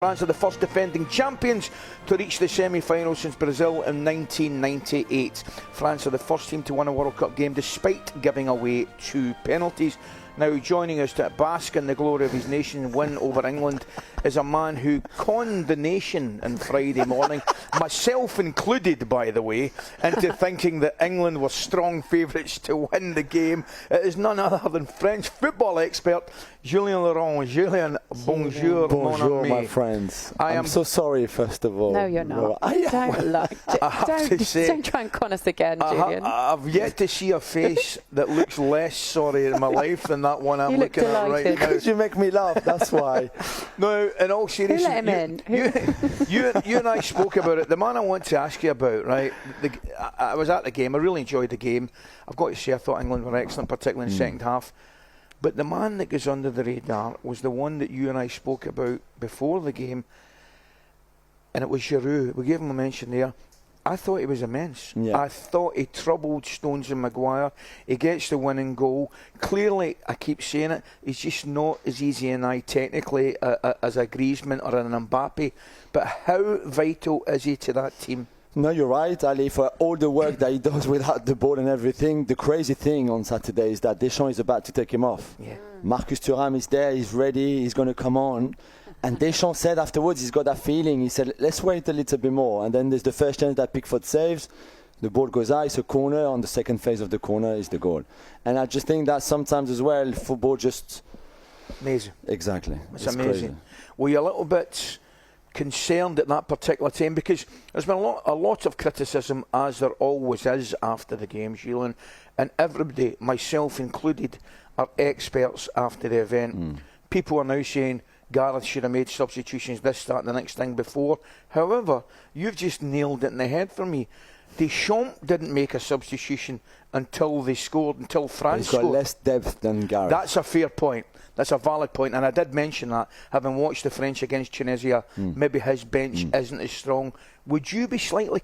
France are the first defending champions to reach the semi-final since Brazil in 1998. France are the first team to win a World Cup game despite giving away 2 penalties. Now joining us to bask in the glory of his nation's win over England is a man who conned the nation on Friday morning, myself included by the way, into thinking that England were strong favourites to win the game. It is none other than French football expert Julien Laurens. Julien, bonjour, bonjour, my friends. I'm so sorry, first of all. No, you're not. Don't try and con us again, Julien. I've yet to see a face that looks less sorry in my life than that one I'm looking at right now. Because you make me laugh, that's why. No, in all seriousness, who let him in? You and I spoke about it. The man I want to ask you about, right? I was at the game. I really enjoyed the game. I've got to say, I thought England were excellent, particularly in the second half. But the man that goes under the radar was the one that you and I spoke about before the game, and it was Giroud. We gave him a mention there. I thought he was immense. Yeah. I thought he troubled Stones and Maguire. He gets the winning goal. Clearly, I keep saying it, he's just not as easy an eye technically as a Griezmann or an Mbappe. But how vital is he to that team? No, you're right, Ali, for all the work that he does without the ball and everything. The crazy thing on Saturday is that Deschamps is about to take him off. Yeah. Marcus Thuram is there, he's ready, he's going to come on. And Deschamps said afterwards, he's got that feeling. He said, let's wait a little bit more. And then there's the first chance that Pickford saves. The ball goes out, it's a corner. On the second phase of the corner is the goal. And I just think that sometimes as well, football just... Amazing. Exactly. It's amazing. Crazy. Were you a little bit concerned at that particular time? Because there's been a lot of criticism, as there always is after the game, Julien. And everybody, myself included, are experts after the event. People are now saying Gareth should have made substitutions this, that and the next thing before. However, you've just nailed it in the head for me. Deschamps didn't make a substitution until they scored, until France scored. He's got less depth than Gareth. That's a fair point. That's a valid point. And I did mention that, having watched the French against Tunisia, maybe his bench isn't as strong. Would you be slightly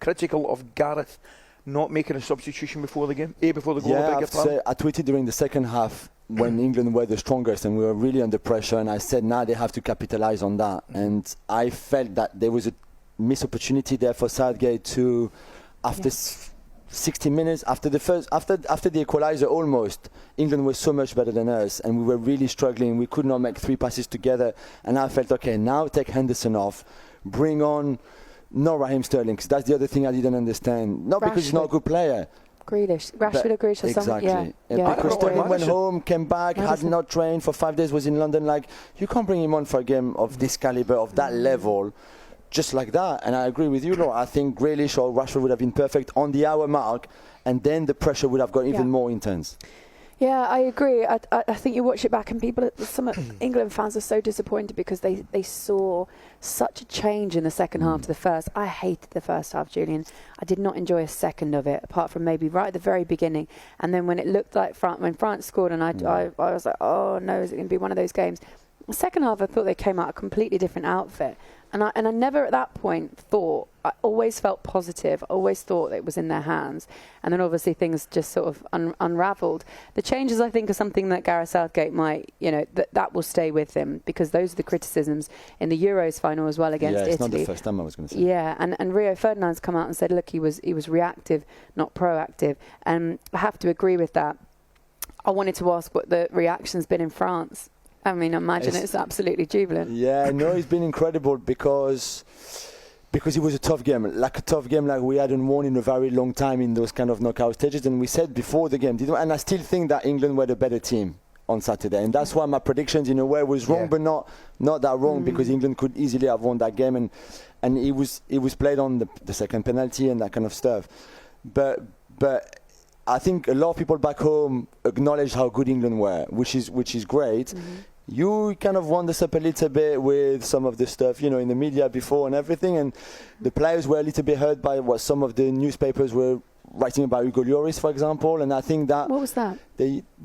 critical of Gareth not making a substitution before the game? Before the goal? Yeah, I tweeted during the second half when England were the strongest and we were really under pressure, and I said now they have to capitalise on that. And I felt that there was a missed opportunity there for Southgate to, after 60 minutes, after the equaliser almost, England was so much better than us and we were really struggling. We could not make 3 passes together, and I felt, okay, now take Henderson off, bring on Raheem Sterling, because that's the other thing I didn't understand. Not because he's not a good player. Rashford or Grealish or something. Exactly. Yeah. Because Sterling went home, came back, had not trained for 5 days, was in London. Like, you can't bring him on for a game of this calibre, of that level, just like that. And I agree with you, Laura. I think Grealish or Rashford would have been perfect on the hour mark, and then the pressure would have got even more intense. Yeah, I agree. I think you watch it back and some England fans are so disappointed because they saw such a change in the second half to the first. I hated the first half, Julien. I did not enjoy a second of it, apart from maybe right at the very beginning. And then when it looked like when France scored, and I was like, oh no, is it going to be one of those games? The second half, I thought they came out a completely different outfit. And I never at that point thought, I always felt positive, always thought it was in their hands. And then obviously things just sort of unravelled. The changes, I think, are something that Gareth Southgate might, that will stay with him, because those are the criticisms in the Euros final as well against Italy. Yeah, it's not the first time I was going to say. Yeah, and Rio Ferdinand's come out and said, look, he was reactive, not proactive. And I have to agree with that. I wanted to ask what the reaction's been in France. I mean, imagine it's absolutely jubilant. Yeah, no, it's been incredible because it was a tough game like we hadn't won in a very long time in those kind of knockout stages. And we said before the game, and I still think that England were the better team on Saturday. And that's why my predictions in a way was wrong, but not that wrong, because England could easily have won that game. And it was played on the second penalty and that kind of stuff. But I think a lot of people back home acknowledge how good England were, which is great. You kind of wound us up a little bit with some of the stuff, in the media before and everything, and the players were a little bit hurt by what some of the newspapers were writing about Hugo Lloris, for example. And I think that what was that?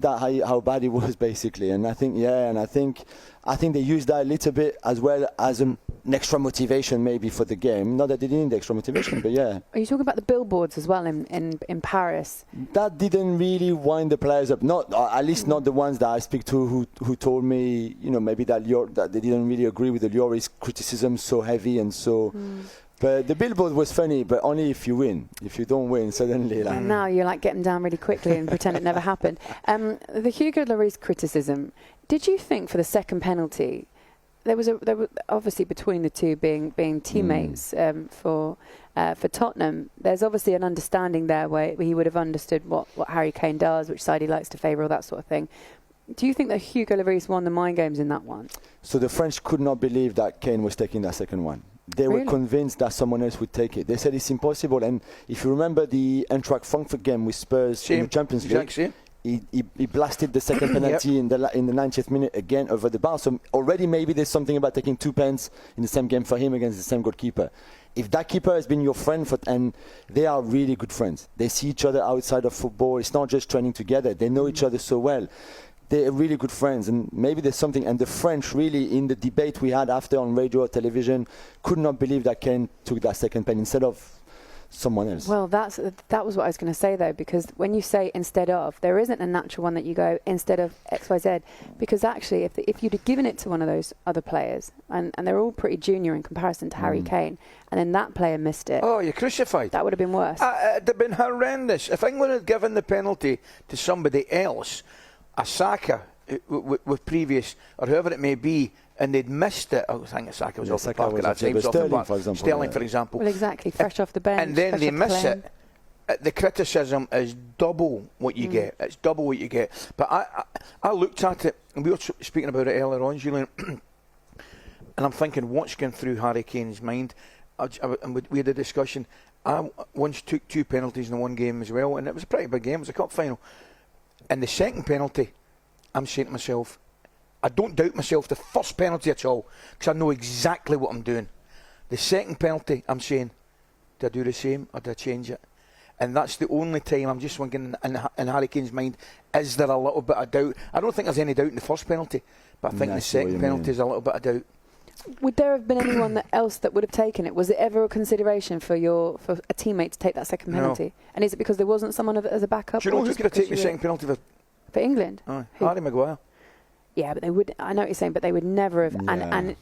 How bad it was, basically. And I think, I think they used that a little bit as well as an extra motivation maybe for the game. Not that they didn't need extra motivation, but yeah. Are you talking about the billboards as well in Paris? That didn't really wind the players up. Not at least not the ones that I speak to who told me, maybe that they didn't really agree with the Lloris criticism so heavy and so. But the billboard was funny, but only if you win. If you don't win, suddenly. And now you get them down really quickly and pretend it never happened. The Hugo Lloris criticism. Did you think for the second penalty, there was obviously between the two being teammates for Tottenham, there's obviously an understanding there where he would have understood what Harry Kane does, which side he likes to favour, all that sort of thing. Do you think that Hugo Lloris won the mind games in that one? So the French could not believe that Kane was taking that second one. They were convinced that someone else would take it. They said it's impossible. And if you remember the Eintracht Frankfurt game with Spurs in the Champions League, he blasted the second penalty in the 90th minute again over the bar. So already maybe there's something about taking 2 pens in the same game for him against the same goalkeeper. If that keeper has been your friend, and they are really good friends. They see each other outside of football. It's not just training together. They know each other so well. They're really good friends, and maybe there's something. And the French really, in the debate we had after on radio or television, could not believe that Kane took that second pen instead of someone else. Well, that was what I was going to say, though, because when you say instead of, there isn't a natural one that you go instead of X, Y, Z, because actually if you'd have given it to one of those other players, and they're all pretty junior in comparison to Harry Kane, and then that player missed it. Oh, you're crucified. That would have been worse. It'd have been horrendous. If England had given the penalty to somebody else, a Saka with previous, or whoever it may be, and they'd missed it. I think Saka was off the park at that time. Sterling, for example. Well, exactly, fresh off the bench. And then they miss it. The criticism is double what you get. It's double what you get. But I looked at it, and we were speaking about it earlier on, Julien, and I'm thinking, what's going through Harry Kane's mind? And we had a discussion. I once took 2 penalties in one game as well, and it was a pretty big game. It was a cup final. And the second penalty, I'm saying to myself, I don't doubt myself the first penalty at all, because I know exactly what I'm doing. The second penalty, I'm saying, did I do the same or did I change it? And that's the only time I'm just thinking in Harry Kane's mind, is there a little bit of doubt? I don't think there's any doubt in the first penalty, but I think the second penalty is a little bit of doubt. Would there have been anyone else that would have taken it? Was it ever a consideration for a teammate to take that second penalty? No. And is it because there wasn't someone as a backup? Do you know who could have taken the second penalty for England? Harry Maguire. Yeah, but they would. I know what you're saying, but they would never have. Yeah. And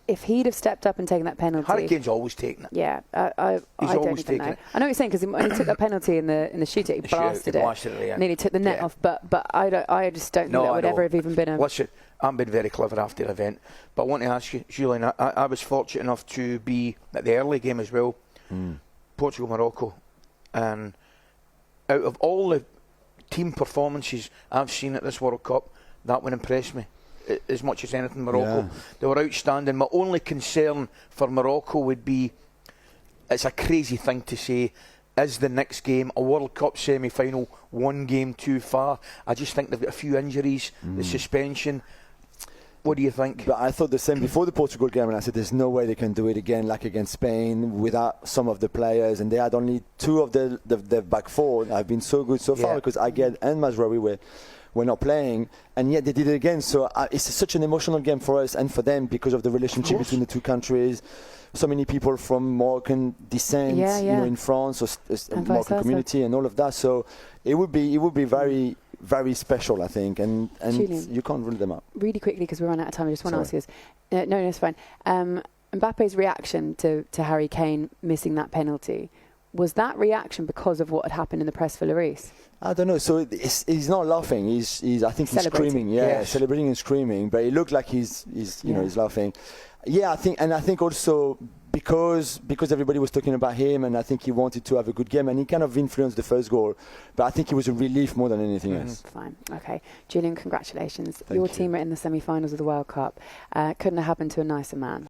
if he'd have stepped up and taken that penalty, Harry Kane's always taken it. Yeah, I don't even know. I know what you're saying, because when he took that penalty in the shootout, he blasted it. Nearly took the net off. But I just don't think that would ever have even been a. Listen, I'm being very clever after the event, but I want to ask you, Julien, I was fortunate enough to be at the early game as well, Portugal, Morocco, and out of all the team performances I've seen at this World Cup, that one impressed me as much as anything. Morocco, they were outstanding. My only concern for Morocco would be, it's a crazy thing to say, is the next game a World Cup semi-final one game too far? I just think they've got a few injuries, the suspension. What do you think? But I thought the same before the Portugal game, and I said there's no way they can do it again like against Spain without some of the players, and they had only 2 of the back 4 that have been so good so far, because Aguerd and Mazraoui were not playing, and yet they did it again. So it's such an emotional game for us and for them, because of the relationship between the 2 countries. So many people from Moroccan descent, in France, or Moroccan community, and all of that. So it would be very, very special, I think, and Julien, you can't rule them out. Really quickly, because we're running out of time, I just want to ask you this. No, it's fine. Mbappe's reaction to Harry Kane missing that penalty, was that reaction because of what had happened in the press for Lloris? I don't know. So he's not laughing. I think he's screaming. Celebrating and screaming. But it looked like he's laughing. Yeah, I think also because everybody was talking about him, and I think he wanted to have a good game, and he kind of influenced the first goal. But I think it was a relief more than anything else. Fine. Okay. Julien, congratulations. Thank Your you. team are in the semi-finals of the World Cup. Couldn't have happened to a nicer man.